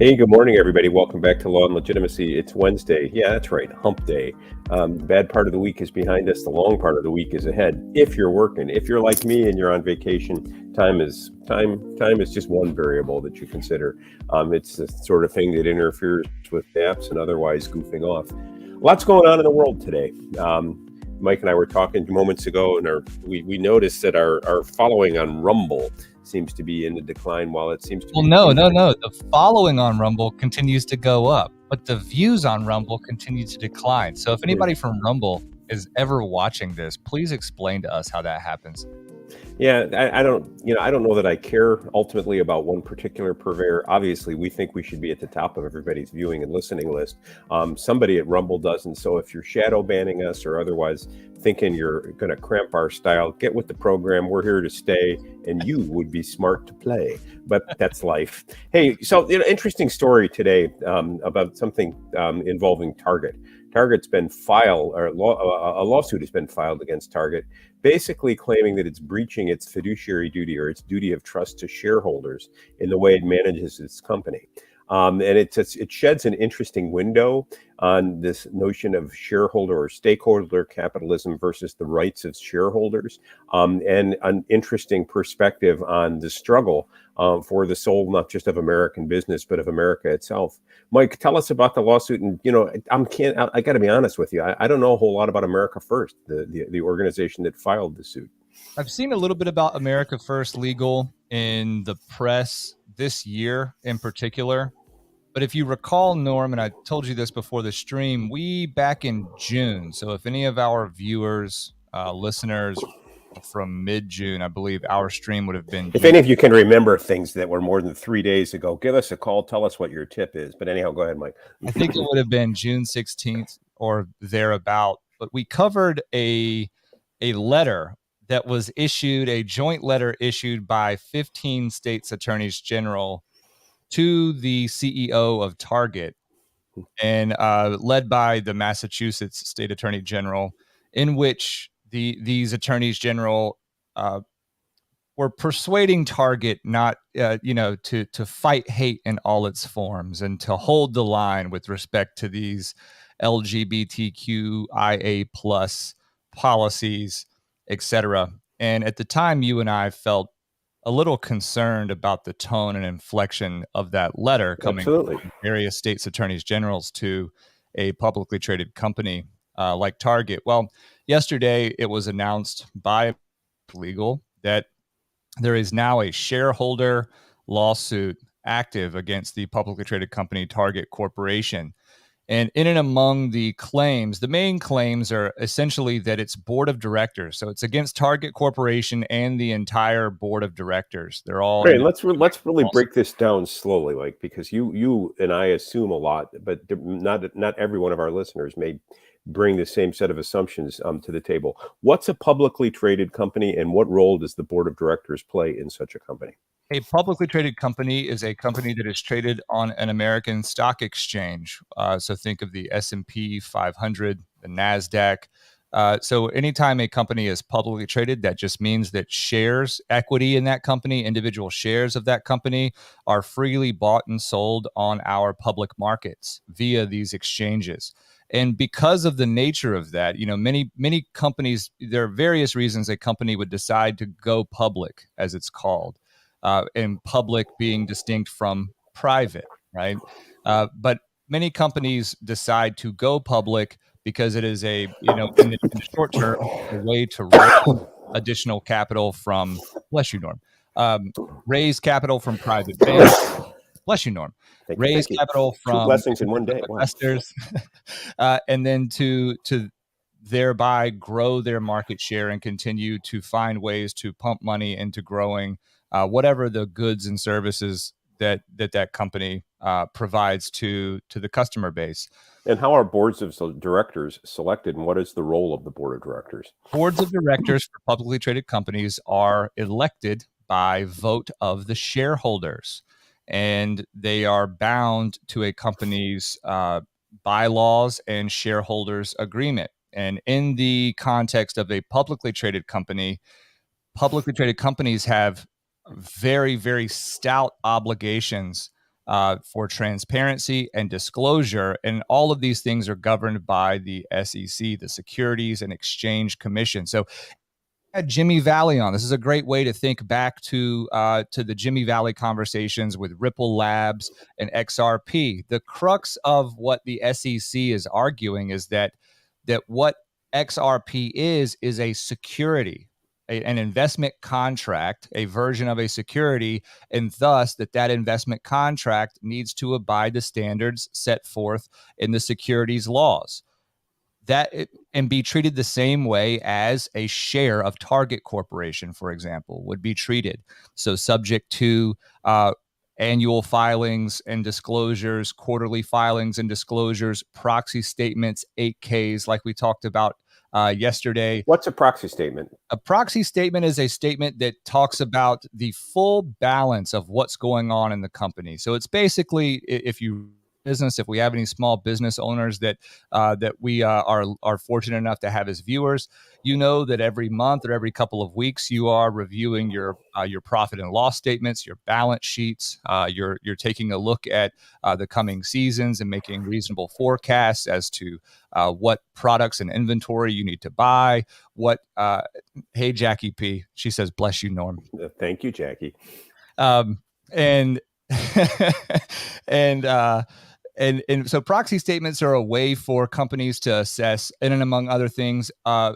Hey, good morning, everybody. Welcome back to Law and Legitimacy. It's Wednesday. Yeah, that's right. Hump day. The bad part of the week is behind us. The long part of the week is ahead. If you're working, if you're like me and you're on vacation, time is just one variable that you consider. It's the sort of thing that interferes with naps and otherwise goofing off. Lots going on in the world today. Mike and I were talking moments ago, and we noticed that our following on Rumble seems to be in the decline, while it seems to be... No. The following on Rumble continues to go up, but the views on Rumble continue to decline. So if anybody from Rumble is ever watching this, please explain to us how that happens. Yeah, I don't know that I care ultimately about one particular purveyor. Obviously, we think we should be at the top of everybody's viewing and listening list. Somebody at Rumble doesn't. So if you're shadow banning us or otherwise thinking you're going to cramp our style, get with the program. We're here to stay, and you would be smart to play. But that's life. Hey, so interesting story today about something involving Target. Target's been filed, or a lawsuit has been filed against Target, basically claiming that it's breaching its fiduciary duty or its duty of trust to shareholders in the way it manages its company. And it sheds an interesting window on this notion of shareholder or stakeholder capitalism versus the rights of shareholders, and an interesting perspective on the struggle for the soul, not just of American business, but of America itself. Mike, tell us about the lawsuit. And, I got to be honest with you. I don't know a whole lot about America First, the organization that filed the suit. I've seen a little bit about America First Legal in the press this year in particular. But if you recall, Norm, and I told you this before the stream, we back in June. So if any of our viewers, listeners from mid-June, I believe our stream would have been June. If any of you can remember things that were more than 3 days ago, give us a call. Tell us what your tip is. But anyhow, go ahead, Mike. I think it would have been June 16th or thereabout. But we covered a letter that was issued, a joint letter issued by 15 states attorneys general to the CEO of Target, and led by the Massachusetts State Attorney General, in which these attorneys general were persuading Target not, to fight hate in all its forms and to hold the line with respect to these LGBTQIA plus policies, etc. And at the time, you and I felt a little concerned about the tone and inflection of that letter coming from various states attorneys generals to a publicly traded company like Target. Well, yesterday it was announced by legal that there is now a shareholder lawsuit active against the publicly traded company Target Corporation. And in and among the claims, the main claims are essentially that it's board of directors. So it's against Target Corporation and the entire board of directors. They're all right. Let's really break this down slowly, like, because you and I assume a lot, but not every one of our listeners may bring the same set of assumptions to the table. What's a publicly traded company, and what role does the board of directors play in such a company? A publicly traded company is a company that is traded on an American stock exchange. So think of the S&P 500, the NASDAQ. So anytime a company is publicly traded, that just means that shares, equity in that company, individual shares of that company are freely bought and sold on our public markets via these exchanges. And because of the nature of that, many companies, there are various reasons a company would decide to go public, as it's called. And public being distinct from private, right? But many companies decide to go public because it is in the short term, a way to raise additional capital from, bless you, Norm, raise capital from private banks, bless you, Norm, raise capital from 2 blessings in one day, investors, and then to thereby grow their market share and continue to find ways to pump money into growing whatever the goods and services that company provides to the customer base. And how are boards of directors selected, and what is the role of the board of directors? Boards of directors for publicly traded companies are elected by vote of the shareholders, and they are bound to a company's bylaws and shareholders agreement. And in the context of a publicly traded company, publicly traded companies have very, very stout obligations for transparency and disclosure. And all of these things are governed by the SEC, the Securities and Exchange Commission. So had Jimmy Valley on. This is a great way to think back to the Jimmy Valley conversations with Ripple Labs and XRP. The crux of what the SEC is arguing is that what XRP is a security, an investment contract, a version of a security, and thus that investment contract needs to abide the standards set forth in the securities laws. And be treated the same way as a share of Target Corporation, for example, would be treated. So subject to annual filings and disclosures, quarterly filings and disclosures, proxy statements, 8Ks, like we talked about yesterday. What's a proxy statement? A proxy statement is a statement that talks about the full balance of what's going on in the company. So it's basically, if we have any small business owners that we are fortunate enough to have as viewers, you know that every month or every couple of weeks you are reviewing your profit and loss statements, your balance sheets. You're taking a look at the coming seasons and making reasonable forecasts as to what products and inventory you need to buy. Hey, Jackie P. She says, "Bless you, Norm." Thank you, Jackie. And And so proxy statements are a way for companies to assess, in and among other things,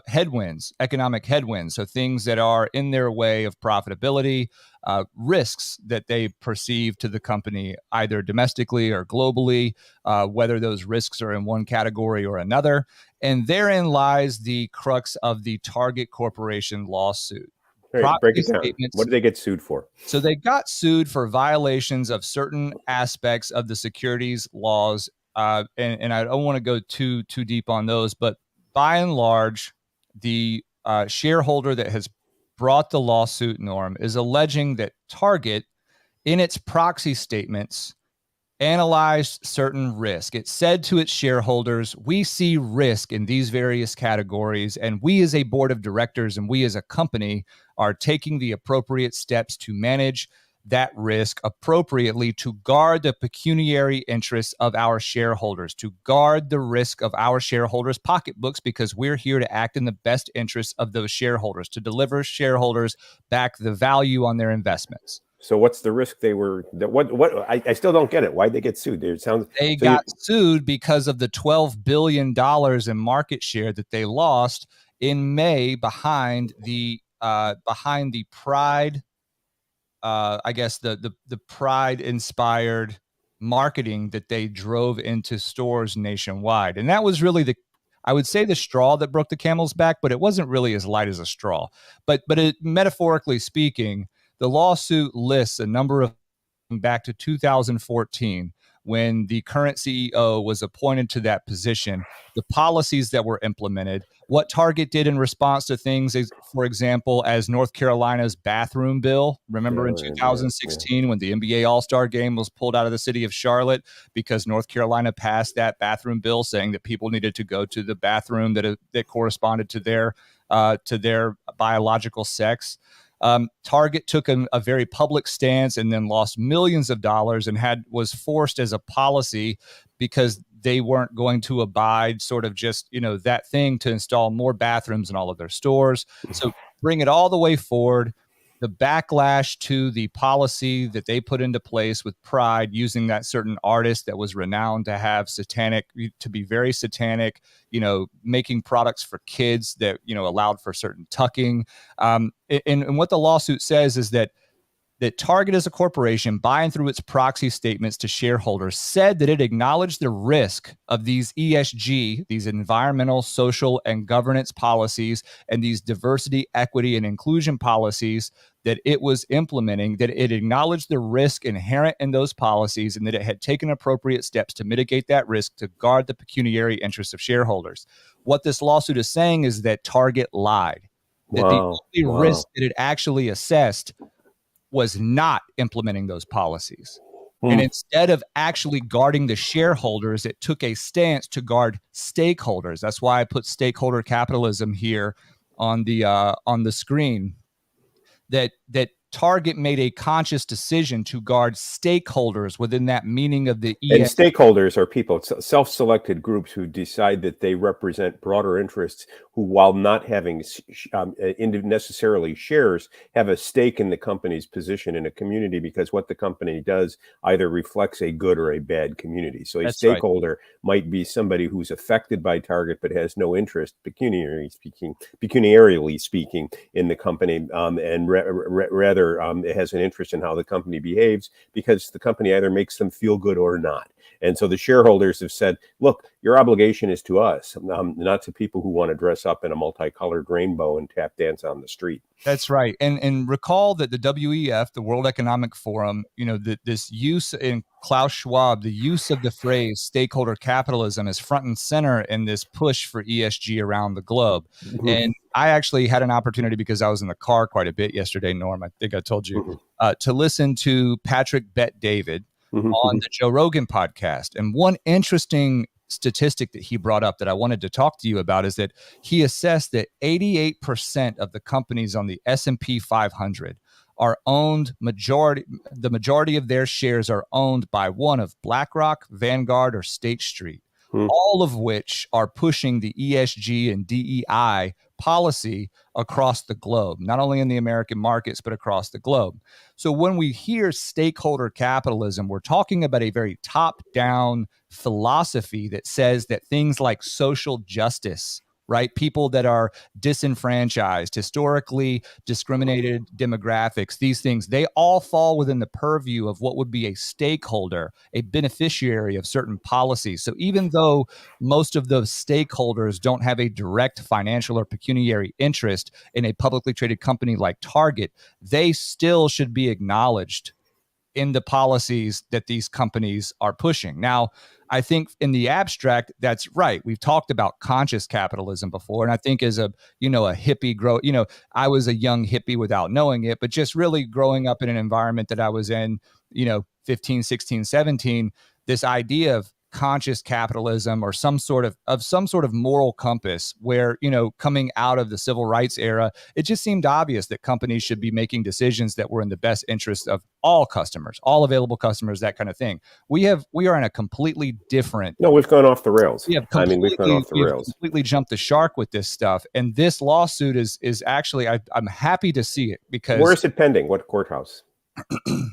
headwinds, economic headwinds. So things that are in their way of profitability, risks that they perceive to the company, either domestically or globally, whether those risks are in one category or another. And therein lies the crux of the Target Corporation lawsuit. Right, break it down. What did they get sued for? So they got sued for violations of certain aspects of the securities laws, and I don't want to go too deep on those, but by and large, the shareholder that has brought the lawsuit, Norm, is alleging that Target, in its proxy statements, analyzed certain risk. It said to its shareholders, we see risk in these various categories, and we as a board of directors and we as a company are taking the appropriate steps to manage that risk appropriately to guard the pecuniary interests of our shareholders, to guard the risk of our shareholders' pocketbooks, because we're here to act in the best interests of those shareholders, to deliver shareholders back the value on their investments. So what's the risk they were? I still don't get it. Why'd they get sued? They got sued because of the $12 billion in market share that they lost in May behind the Pride. I guess the Pride inspired marketing that they drove into stores nationwide, and that was really I would say the straw that broke the camel's back, but it wasn't really as light as a straw. But metaphorically speaking, the lawsuit lists a number of back to 2014 when the current CEO was appointed to that position, the policies that were implemented, what Target did in response to things, for example, as North Carolina's bathroom bill. Remember in 2016 when the NBA All-Star game was pulled out of the city of Charlotte because North Carolina passed that bathroom bill saying that people needed to go to the bathroom that corresponded to their biological sex. Target took a very public stance and then lost millions of dollars and was forced as a policy because they weren't going to abide sort of just, that thing to install more bathrooms in all of their stores. So bring it all the way forward. The backlash to the policy that they put into place with Pride, using that certain artist that was renowned to be very satanic, making products for kids that, allowed for certain tucking. And what the lawsuit says is that Target as a corporation, by and through its proxy statements to shareholders, said that it acknowledged the risk of these ESG, these environmental, social, and governance policies, and these diversity, equity, and inclusion policies that it was implementing, that it acknowledged the risk inherent in those policies, and that it had taken appropriate steps to mitigate that risk to guard the pecuniary interests of shareholders. What this lawsuit is saying is that Target lied, that the only risk that it actually assessed was not implementing those policies. And instead of actually guarding the shareholders, it took a stance to guard stakeholders. That's why I put stakeholder capitalism here on the screen. That Target made a conscious decision to guard stakeholders within that meaning of the And stakeholders are people, self-selected groups who decide that they represent broader interests, who, while not having necessarily shares, have a stake in the company's position in a community, because what the company does either reflects a good or a bad community. So a That's right. stakeholder might be somebody who's affected by Target but has no interest, pecuniarily speaking, in the company, and rather it has an interest in how the company behaves, because the company either makes them feel good or not. And so the shareholders have said, look, your obligation is to us, not to people who want to dress up in a multicolored rainbow and tap dance on the street. That's right. And recall that the WEF, the World Economic Forum, this use in Klaus Schwab, the use of the phrase stakeholder capitalism is front and center in this push for ESG around the globe. Mm-hmm. And I actually had an opportunity, because I was in the car quite a bit yesterday, Norm, I think I told you, to listen to Patrick Bet-David on the Joe Rogan podcast. And one interesting statistic that he brought up that I wanted to talk to you about is that he assessed that 88% of the companies on the S&P 500 are owned, the majority of their shares are owned by one of BlackRock, Vanguard, or State Street, all of which are pushing the ESG and DEI policy across the globe, not only in the American markets, but across the globe. So when we hear stakeholder capitalism, we're talking about a very top-down philosophy that says that things like social justice, right? People that are disenfranchised, historically discriminated demographics, these things, they all fall within the purview of what would be a stakeholder, a beneficiary of certain policies. So even though most of those stakeholders don't have a direct financial or pecuniary interest in a publicly traded company like Target, they still should be acknowledged in the policies that these companies are pushing. Now, I think in the abstract, that's right. We've talked about conscious capitalism before. And I think as a hippie I was a young hippie without knowing it, but just really growing up in an environment that I was in, 15, 16, 17, this idea of conscious capitalism or some sort of moral compass where, coming out of the civil rights era, it just seemed obvious that companies should be making decisions that were in the best interest of all customers, all available customers, that kind of thing. We are in a completely different. No, we've gone off the rails. We've gone off the rails. Completely jumped the shark with this stuff. And this lawsuit is actually, I'm happy to see it, because. Where is it pending? What courthouse?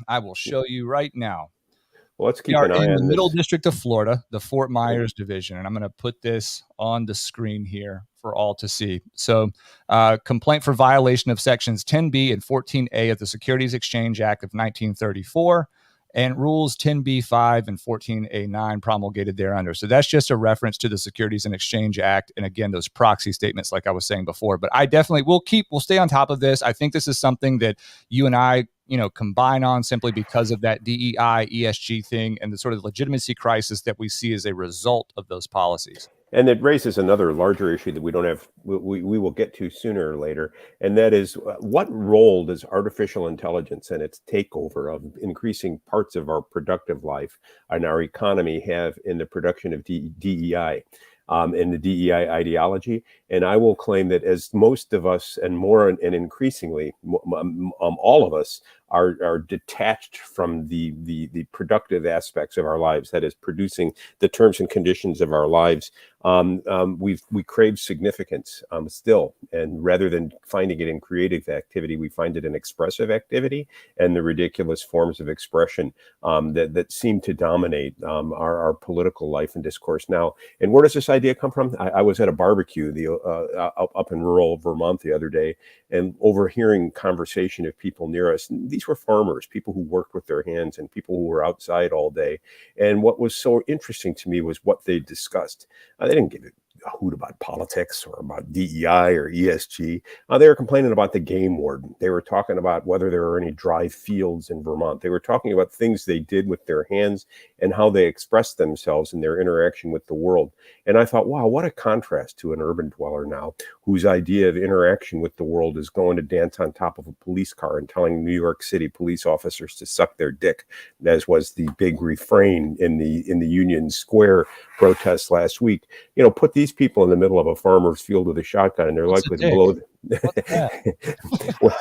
I will show you right now. Well, let's keep an eye on in the Middle District of Florida, the Fort Myers division. And I'm going to put this on the screen here for all to see. So complaint for violation of sections 10B and 14A of the Securities Exchange Act of 1934 and rules 10B5 and 14A9 promulgated thereunder. So that's just a reference to the Securities and Exchange Act. And again, those proxy statements, like I was saying before, but I definitely we'll stay on top of this. I think this is something that you and I, combine on simply because of that DEI, ESG thing and the sort of legitimacy crisis that we see as a result of those policies. And it raises another larger issue that we will get to sooner or later. And that is, what role does artificial intelligence and its takeover of increasing parts of our productive life and our economy have in the production of DEI? In the DEI ideology. And I will claim that as most of us and more and increasingly all of us are detached from the productive aspects of our lives, that is producing the terms and conditions of our lives, we crave significance still. And rather than finding it in creative activity, we find it in expressive activity and the ridiculous forms of expression that seem to dominate our political life and discourse now. And where does this idea come from? I was at a barbecue up in rural Vermont the other day, and overhearing conversation of people near us. These were farmers, people who worked with their hands and people who were outside all day. And what was so interesting to me was what they discussed. They didn't give it a hoot about politics or about DEI or ESG. They were complaining about the game warden. They were talking about whether there are any dry fields in Vermont. They were talking about things they did with their hands and how they expressed themselves in their interaction with the world. And I thought, wow, what a contrast to an urban dweller now, whose idea of interaction with the world is going to dance on top of a police car and telling New York City police officers to suck their dick, as was the big refrain in the Union Square protests last week. Put these people in the middle of a farmer's field with a shotgun, and they're likely to blow. Well,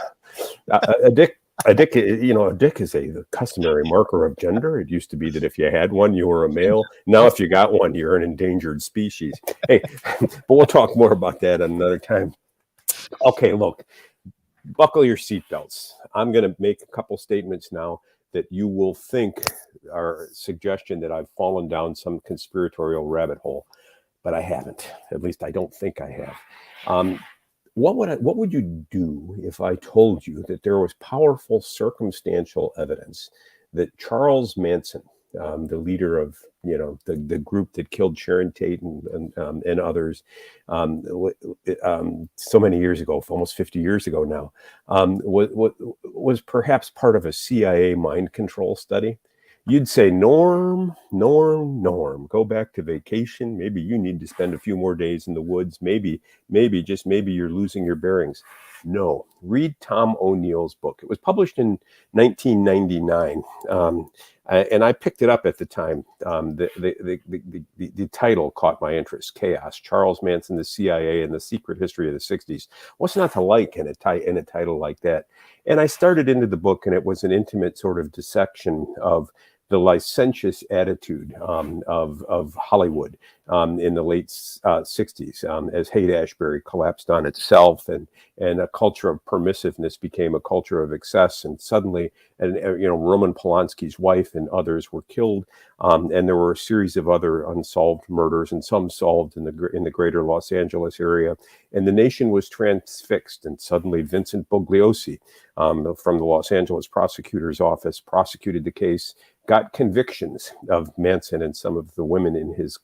a dick A dick, a dick is the customary marker of gender. It used to be that if you had one, you were a male. Now, if you got one, you're an endangered species. Hey, but we'll talk more about that another time. Okay, look, buckle your seatbelts. I'm going to make a couple statements now that you will think are a suggestion that I've fallen down some conspiratorial rabbit hole, but I haven't. At least I don't think I have. What would you do if I told you that there was powerful circumstantial evidence that Charles Manson, the leader of the group that killed Sharon Tate and others, so many years ago, almost 50 years ago now, was perhaps part of a CIA mind control study? You'd say, Norm, go back to vacation. Maybe you need to spend a few more days in the woods. Maybe you're losing your bearings. No, read Tom O'Neill's book. It was published in 1999, and I picked it up at the time. The title caught my interest: Chaos, Charles Manson, the CIA, and the Secret History of the 60s. What's not to like in a title like that? And I started into the book, and it was an intimate sort of dissection of the licentious attitude of Hollywood in the late 60s, as Haight-Ashbury collapsed on itself, and a culture of permissiveness became a culture of excess, and suddenly, Roman Polanski's wife and others were killed, and there were a series of other unsolved murders, and some solved in the greater Los Angeles area, and the nation was transfixed, and suddenly Vincent Bugliosi, from the Los Angeles prosecutor's office, prosecuted the case, got convictions of Manson and some of the women in his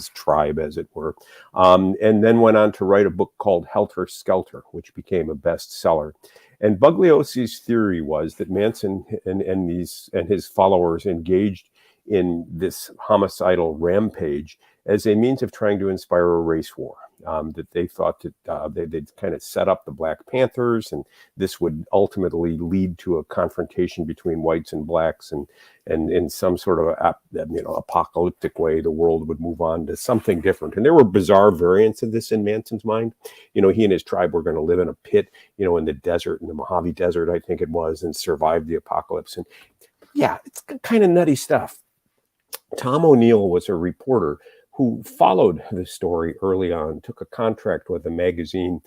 tribe, as it were, and then went on to write a book called Helter Skelter, which became a bestseller. And Bugliosi's theory was that Manson and his followers engaged in this homicidal rampage as a means of trying to inspire a race war. That they thought that they'd kind of set up the Black Panthers, and this would ultimately lead to a confrontation between whites and blacks, and in some sort of apocalyptic way, the world would move on to something different. And there were bizarre variants of this in Manson's mind. He and his tribe were going to live in a pit, in the desert, in the Mojave Desert, I think it was, and survive the apocalypse. And yeah, it's kind of nutty stuff. Tom O'Neill was a reporter who followed the story early on, took a contract with a magazine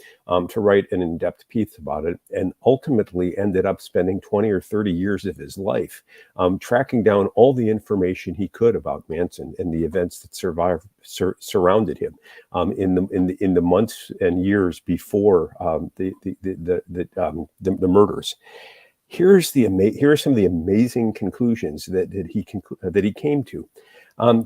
to write an in-depth piece about it, and ultimately ended up spending 20 or 30 years of his life tracking down all the information he could about Manson and the events that surrounded him in the months and years before the murders. Here are some of the amazing conclusions that he came to.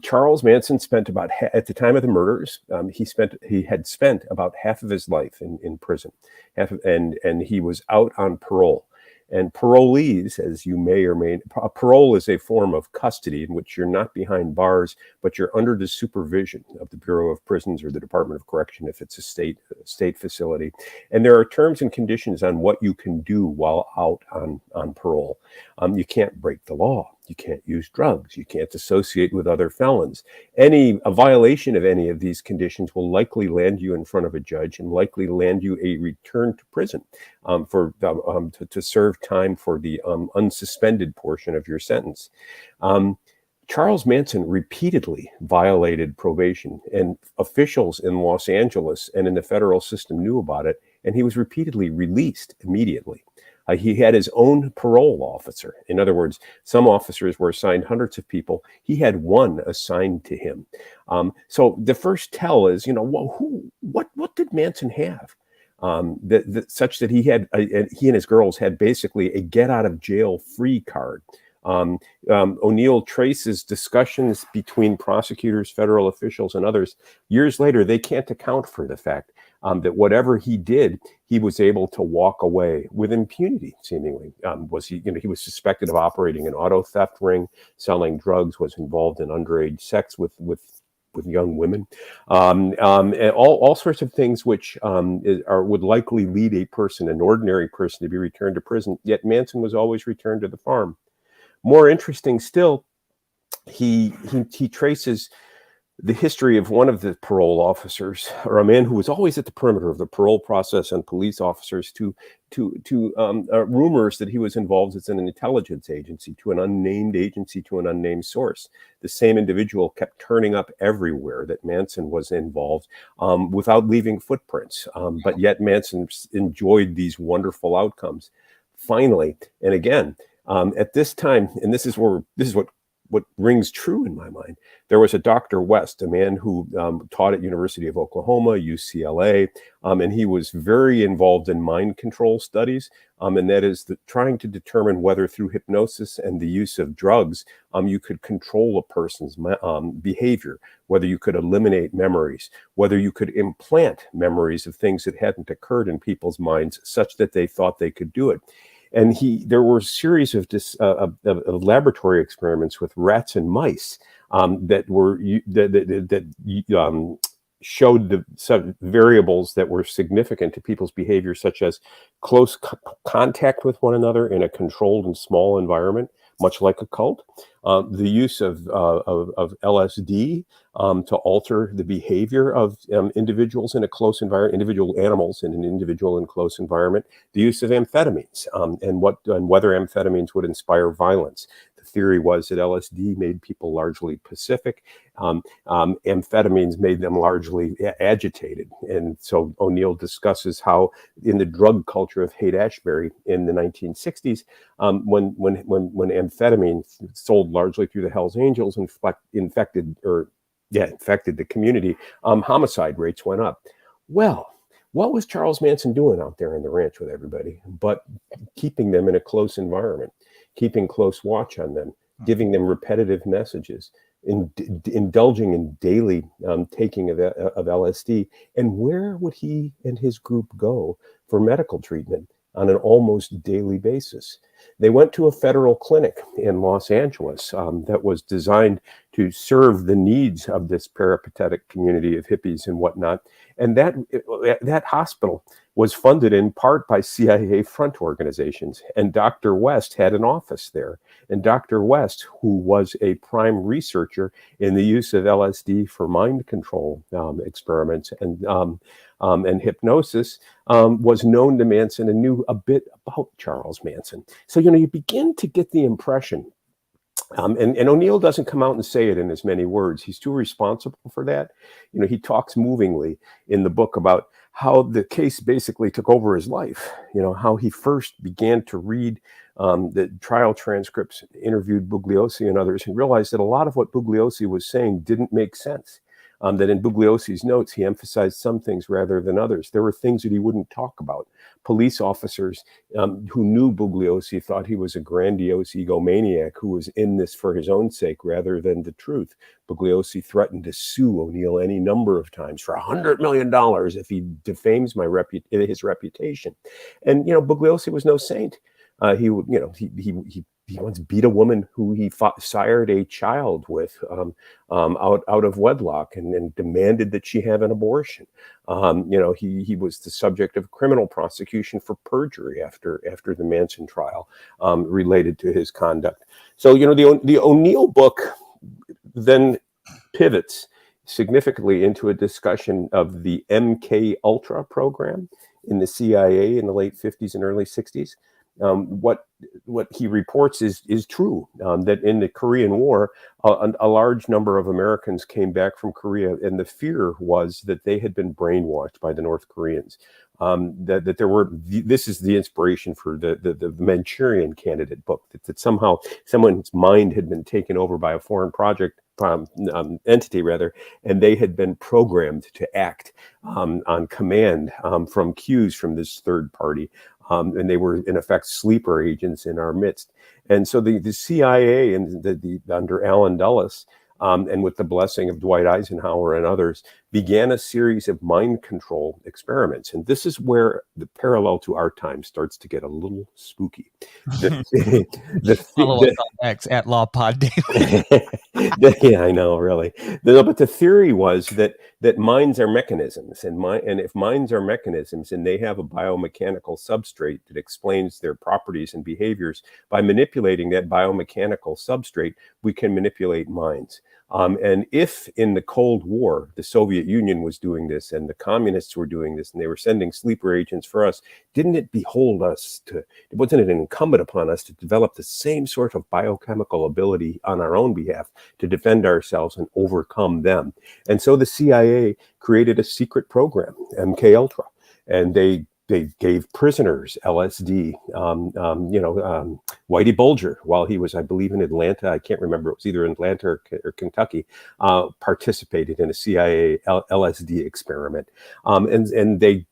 Charles Manson spent at the time of the murders, he had spent about half of his life in prison, and he was out on parole. And parolees, as you may or may, parole is a form of custody in which you're not behind bars, but you're under the supervision of the Bureau of Prisons or the Department of Correction if it's a state facility. And there are terms and conditions on what you can do while out on parole. You can't break the law. You can't use drugs. You can't associate with other felons. A violation of any of these conditions will likely land you in front of a judge and likely land you a return to prison to serve time for the unsuspended portion of your sentence. Charles Manson repeatedly violated probation, and officials in Los Angeles and in the federal system knew about it, and he was repeatedly released immediately. He had his own parole officer. In other words, some officers were assigned hundreds of people. He had one assigned to him. So the first tell is, what did Manson have? Such that he and his girls had basically a get out of jail free card. O'Neill traces discussions between prosecutors, federal officials, and others. Years later, they can't account for the fact that whatever he did, he was able to walk away with impunity, seemingly. He was suspected of operating an auto theft ring, selling drugs, was involved in underage sex with young women, and all sorts of things which would likely lead an ordinary person, to be returned to prison. Yet Manson was always returned to the farm. More interesting still, he traces the history of one of the parole officers, or a man who was always at the perimeter of the parole process and police officers, to rumors that he was involved as an intelligence agency, to an unnamed agency, to an unnamed source. The same individual kept turning up everywhere that Manson was involved, without leaving footprints. But yet Manson enjoyed these wonderful outcomes. Finally, and again, at this time, and this is what rings true in my mind. There was a Dr. West, a man who taught at University of Oklahoma, UCLA, and he was very involved in mind control studies, and that is trying to determine whether through hypnosis and the use of drugs, you could control a person's behavior, whether you could eliminate memories, whether you could implant memories of things that hadn't occurred in people's minds such that they thought they could do it. And there were a series of laboratory experiments with rats and mice that showed the variables that were significant to people's behavior, such as close contact with one another in a controlled and small environment, much like a cult. The use of LSD to alter the behavior of individuals in a close environment, individual animals in an individual and close environment. The use of amphetamines and whether amphetamines would inspire violence. The theory was that LSD made people largely pacific. Amphetamines made them largely agitated. And so O'Neill discusses how in the drug culture of Haight-Ashbury in the 1960s, when amphetamine sold largely through the Hells Angels infected the community, homicide rates went up. Well, what was Charles Manson doing out there in the ranch with everybody but keeping them in a close environment, keeping close watch on them, giving them repetitive messages, indulging in daily taking of LSD? And where would he and his group go for medical treatment on an almost daily basis? They went to a federal clinic in Los Angeles that was designed to serve the needs of this peripatetic community of hippies and whatnot. And that hospital was funded in part by CIA front organizations. And Dr. West had an office there. And Dr. West, who was a prime researcher in the use of LSD for mind control experiments and hypnosis, was known to Manson and knew a bit about Charles Manson. So, you begin to get the impression, and O'Neill doesn't come out and say it in as many words. He's too responsible for that. He talks movingly in the book about how the case basically took over his life, how he first began to read the trial transcripts, interviewed Bugliosi and others, and realized that a lot of what Bugliosi was saying didn't make sense. That in Bugliosi's notes, he emphasized some things rather than others. There were things that he wouldn't talk about. Police officers who knew Bugliosi thought he was a grandiose egomaniac who was in this for his own sake rather than the truth. Bugliosi threatened to sue O'Neill any number of times for $100 million if he defames his reputation. And Bugliosi was no saint. He once beat a woman who he sired a child with out of wedlock and demanded that she have an abortion. He was the subject of criminal prosecution for perjury after the Manson trial related to his conduct. So, the O'Neill book then pivots significantly into a discussion of the MKULTRA program in the CIA in the late 50s and early 60s. What he reports is true, that in the Korean War, a large number of Americans came back from Korea, and the fear was that they had been brainwashed by the North Koreans. This is the inspiration for the Manchurian Candidate book, that somehow someone's mind had been taken over by a foreign entity, and they had been programmed to act on command from cues from this third party. And they were, in effect, sleeper agents in our midst. And so the CIA and under Allen Dulles, and with the blessing of Dwight Eisenhower and others, began a series of mind control experiments. And this is where the parallel to our time starts to get a little spooky. Follow us on X at LawPod Daily. Yeah, I know, really. But the theory was that minds are mechanisms, and if minds are mechanisms and they have a biomechanical substrate that explains their properties and behaviors, by manipulating that biomechanical substrate, we can manipulate minds. And if in the Cold War, the Soviet Union was doing this and the communists were doing this and they were sending sleeper agents for us, didn't it behold us wasn't it incumbent upon us to develop the same sort of biochemical ability on our own behalf to defend ourselves and overcome them? And so the CIA created a secret program, MKUltra, and they gave prisoners LSD. Whitey Bulger, while he was, I believe, in Atlanta, I can't remember, it was either in Atlanta or Kentucky, participated in a CIA LSD experiment. And they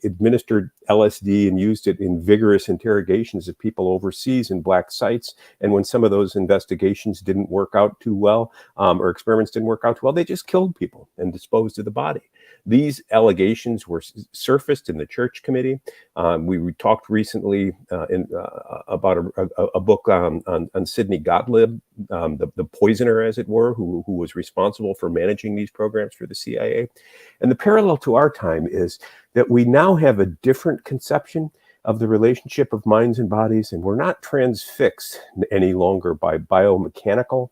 administered LSD and used it in vigorous interrogations of people overseas in black sites. And when some of those investigations didn't work out too well, or experiments didn't work out too well, they just killed people and disposed of the body. These allegations were surfaced in the Church Committee. We talked recently about a book on Sidney Gottlieb, the poisoner, as it were, who was responsible for managing these programs for the CIA. And the parallel to our time is that we now have a different conception of the relationship of minds and bodies, and we're not transfixed any longer by biomechanical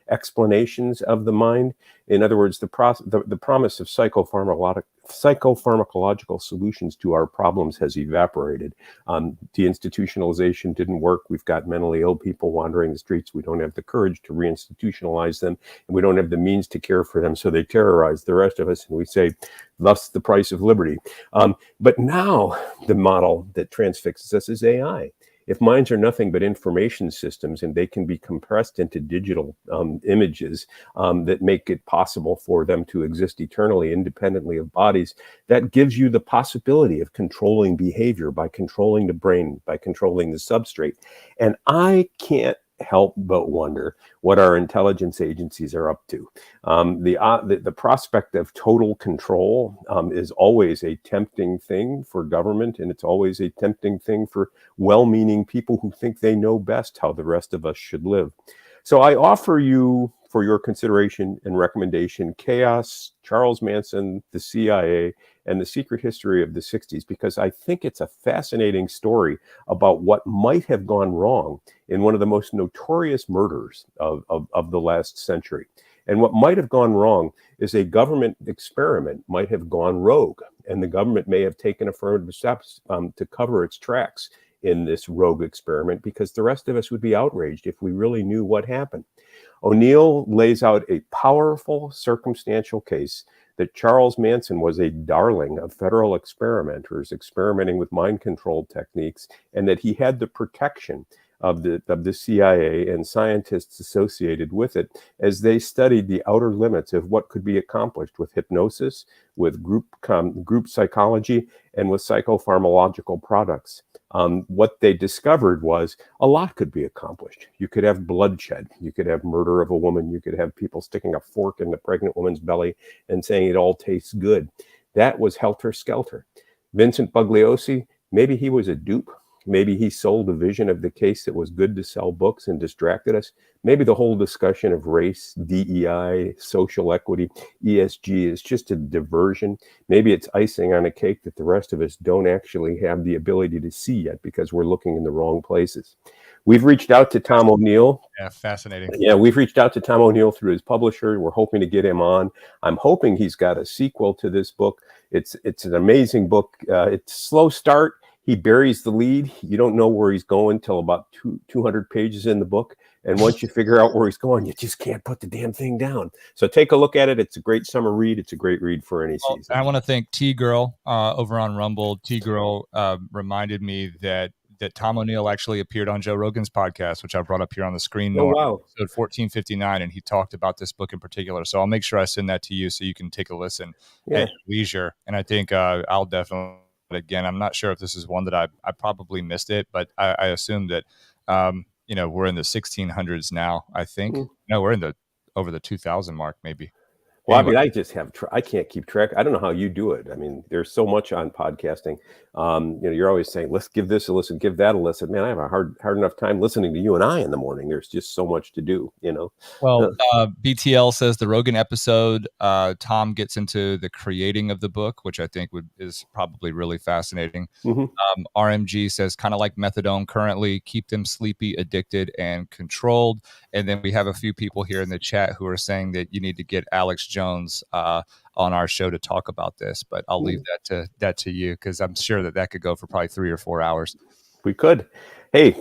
explanations of the mind. In other words, the promise of psychopharmacological solutions to our problems has evaporated. Deinstitutionalization didn't work. We've got mentally ill people wandering the streets. We don't have the courage to reinstitutionalize them, and we don't have the means to care for them, so they terrorize the rest of us, and we say, thus the price of liberty. But now the model that transfixes us is AI. If minds are nothing but information systems and they can be compressed into digital images that make it possible for them to exist eternally independently of bodies, that gives you the possibility of controlling behavior by controlling the brain, by controlling the substrate. And I can't help but wonder what our intelligence agencies are up to. The prospect of total control is always a tempting thing for government, and it's always a tempting thing for well-meaning people who think they know best how the rest of us should live. So I offer you, for your consideration and recommendation, Chaos, Charles Manson, the CIA, and the Secret History of the 60s, because I think it's a fascinating story about what might have gone wrong in one of the most notorious murders of the last century. And what might have gone wrong is a government experiment might have gone rogue, and the government may have taken affirmative steps to cover its tracks in this rogue experiment, because the rest of us would be outraged if we really knew what happened. O'Neill lays out a powerful circumstantial case that Charles Manson was a darling of federal experimenters experimenting with mind control techniques, and that he had the protection of the CIA and scientists associated with it as they studied the outer limits of what could be accomplished with hypnosis, with group psychology, and with psychopharmacological products. What they discovered was a lot could be accomplished. You could have bloodshed. You could have murder of a woman. You could have people sticking a fork in the pregnant woman's belly and saying it all tastes good. That was helter-skelter. Vincent Bugliosi, maybe he was a dupe. Maybe he sold a vision of the case that was good to sell books and distracted us. Maybe the whole discussion of race, DEI, social equity, ESG is just a diversion. Maybe it's icing on a cake that the rest of us don't actually have the ability to see yet because we're looking in the wrong places. We've reached out to Tom O'Neill. Yeah, fascinating. Yeah, we've reached out to Tom O'Neill through his publisher. We're hoping to get him on. I'm hoping he's got a sequel to this book. It's an amazing book. It's a slow start. He buries the lead. You don't know where he's going till about 200 pages in the book. And once you figure out where he's going, you just can't put the damn thing down. So take a look at it. It's a great summer read. It's a great read for any season. I want to thank T-Girl over on Rumble. T-Girl reminded me that Tom O'Neill actually appeared on Joe Rogan's podcast, which I brought up here on the screen. Oh, wow. Episode 1459, and he talked about this book in particular. So I'll make sure I send that to you so you can take a listen at leisure. And I think I'll definitely... But again, I'm not sure if this is one that I probably missed it, but I assume that, we're in the 1600s now, I think. No, we're in over the 2000 mark, maybe. Well, Anyway. I mean, I just have, I can't keep track. I don't know how you do it. I mean, there's so much on podcasting. You're always saying, let's give this a listen, give that a listen. Man, I have a hard enough time listening to you and I in the morning. There's just so much to do, Well, BTL says the Rogan episode, Tom gets into the creating of the book, which I think is probably really fascinating. RMG says kind of like methadone currently, keep them sleepy, addicted, and controlled. And then we have a few people here in the chat who are saying that you need to get Alex Jones on our show to talk about this. But I'll leave that to you, because I'm sure that could go for probably 3 or 4 hours. We could. Hey,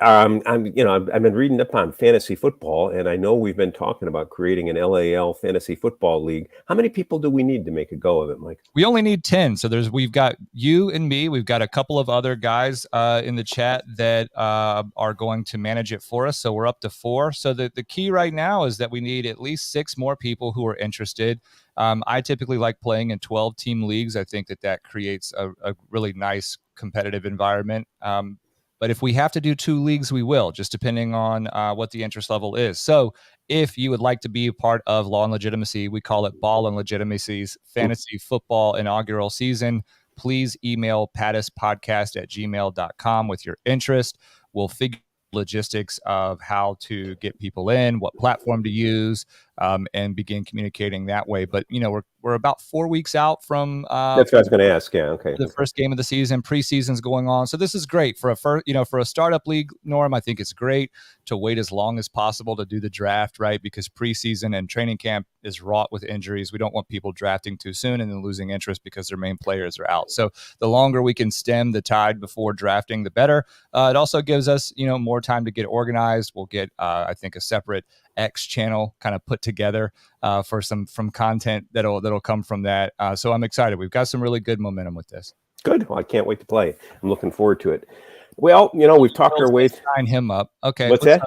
I've been reading up on fantasy football, and I know we've been talking about creating an LAL fantasy football league. How many people do we need to make a go of it, Mike? We only need 10. So we've got you and me. We've got a couple of other guys in the chat that are going to manage it for us. So we're up to 4. So the key right now is that we need at least 6 more people who are interested. I typically like playing in 12-team leagues. I think that creates a really nice competitive environment. But if we have to do 2 leagues, we will, just depending on what the interest level is. So if you would like to be a part of Law and Legitimacy, we call it Ball and Legitimacy's fantasy football inaugural season, please email pattispodcast@gmail.com with your interest. We'll figure logistics of how to get people in, what platform to use, and begin communicating that way. But we're about 4 weeks out from that's what I was going to ask. Yeah, okay. The first game of the season. Preseason's going on, so this is great for a startup league. Norm, I think it's great to wait as long as possible to do the draft, right? Because preseason and training camp is wrought with injuries. We don't want people drafting too soon and then losing interest because their main players are out. So the longer we can stem the tide before drafting, the better. It also gives us more time to get organized. We'll get I think a separate X channel kind of put together for some content that'll come from that. So I'm excited. We've got some really good momentum with this. Good. Well, I can't wait to play. I'm looking forward to it. Well, we've talked our way. Sign him up. Okay. What's that?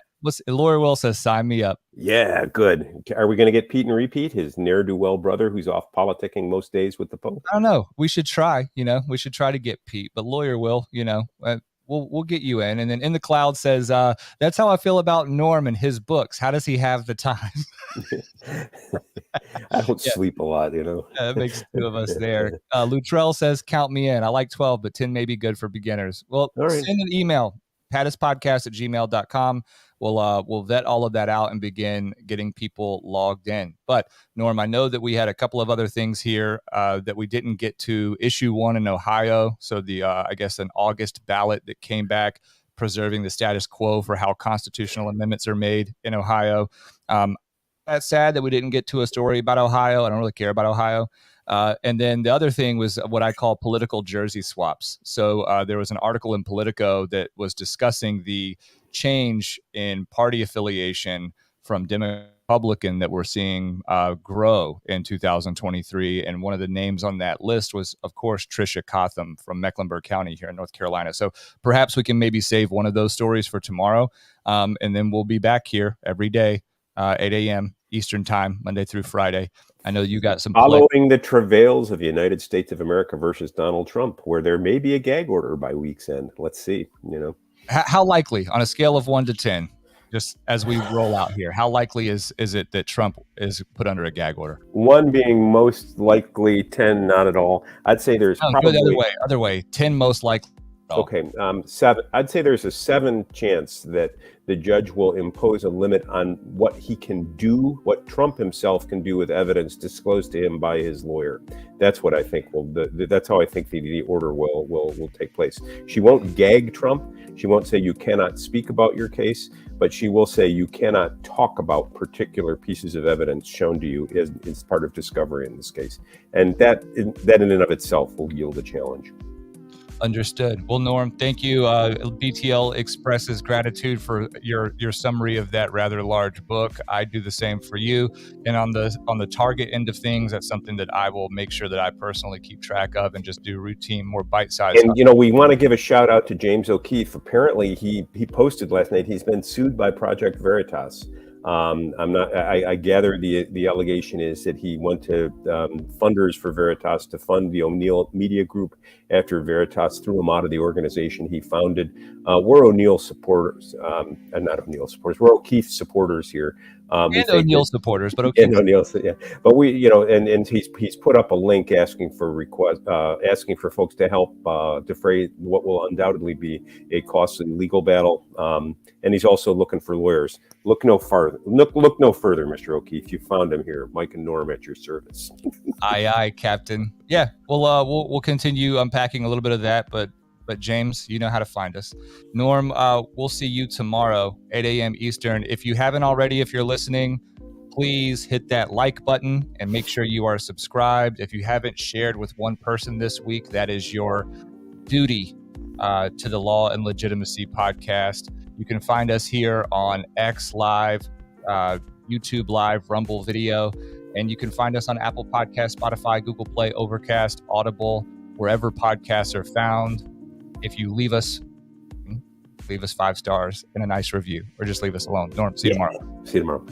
Lori Will says, sign me up. Yeah, good. Are we going to get Pete and Repeat, his ne'er-do-well brother who's off politicking most days with the Pope? I don't know. We should try. We should try to get Pete, but Lawyer Will, we'll get you in. And then In the Cloud says, that's how I feel about Norm and his books. How does he have the time? I don't sleep a lot, That makes 2 of us there. Luttrell says, count me in. I like 12, but 10 may be good for beginners. Well, Send an email, pattispodcast@gmail.com. We'll vet all of that out and begin getting people logged in. But Norm, I know that we had a couple of other things here that we didn't get to. Issue 1 in Ohio. So I guess an August ballot that came back, preserving the status quo for how constitutional amendments are made in Ohio. That's sad that we didn't get to a story about Ohio. I don't really care about Ohio. And then the other thing was what I call political jersey swaps. So there was an article in Politico that was discussing the change in party affiliation from Republican that we're seeing grow in 2023. And one of the names on that list was, of course, Tricia Cotham from Mecklenburg County here in North Carolina. So perhaps we can maybe save one of those stories for tomorrow. And then we'll be back here every day, 8 a.m. Eastern time, Monday through Friday. I know you got some following the travails of the United States of America versus Donald Trump, where there may be a gag order by week's end. Let's see, How likely, on a scale of 1 to 10, just as we roll out here, how likely is it that Trump is put under a gag order? 1 being most likely, 10 not at all. I'd say there's probably the other way. 10 most likely. Okay, 7. I'd say there's a 7 chance that the judge will impose a limit on what he can do, what Trump himself can do with evidence disclosed to him by his lawyer. That's what I think that's how I think the order will take place. She won't gag Trump. She won't say you cannot speak about your case, but she will say you cannot talk about particular pieces of evidence shown to you as part of discovery in this case. And that in and of itself will yield a challenge. Understood. Well, Norm, thank you. BTL expresses gratitude for your summary of that rather large book. I do the same for you. And on the target end of things, that's something that I will make sure that I personally keep track of and just do routine, more bite-sized. And we want to give a shout out to James O'Keefe. Apparently, he posted last night he's been sued by Project Veritas. I gather the allegation is that he went to funders for Veritas to fund the O'Neill Media Group after Veritas threw him out of the organization he founded. We're O'Neill supporters, not O'Neill supporters. We're O'Keefe supporters here. We And think O'Neill that, supporters, but okay. and O'Neill said, yeah, but we, and he's put up a link asking for asking for folks to help defray what will undoubtedly be a costly legal battle. And he's also looking for lawyers. Look no farther. Look no further, Mr. O'Keefe. You found him here, Mike and Norm, at your service. Aye, Captain. Yeah, we'll continue unpacking a little bit of that, but James, you know how to find us. Norm, we'll see you tomorrow, 8 a.m. Eastern. If you haven't already, if you're listening, please hit that like button and make sure you are subscribed. If you haven't shared with one person this week, that is your duty to the Law and Legitimacy podcast. You can find us here on X Live, YouTube Live, Rumble Video, and you can find us on Apple Podcasts, Spotify, Google Play, Overcast, Audible, wherever podcasts are found. If you leave us 5 stars and a nice review, or just leave us alone. Norm, see you tomorrow. See you tomorrow.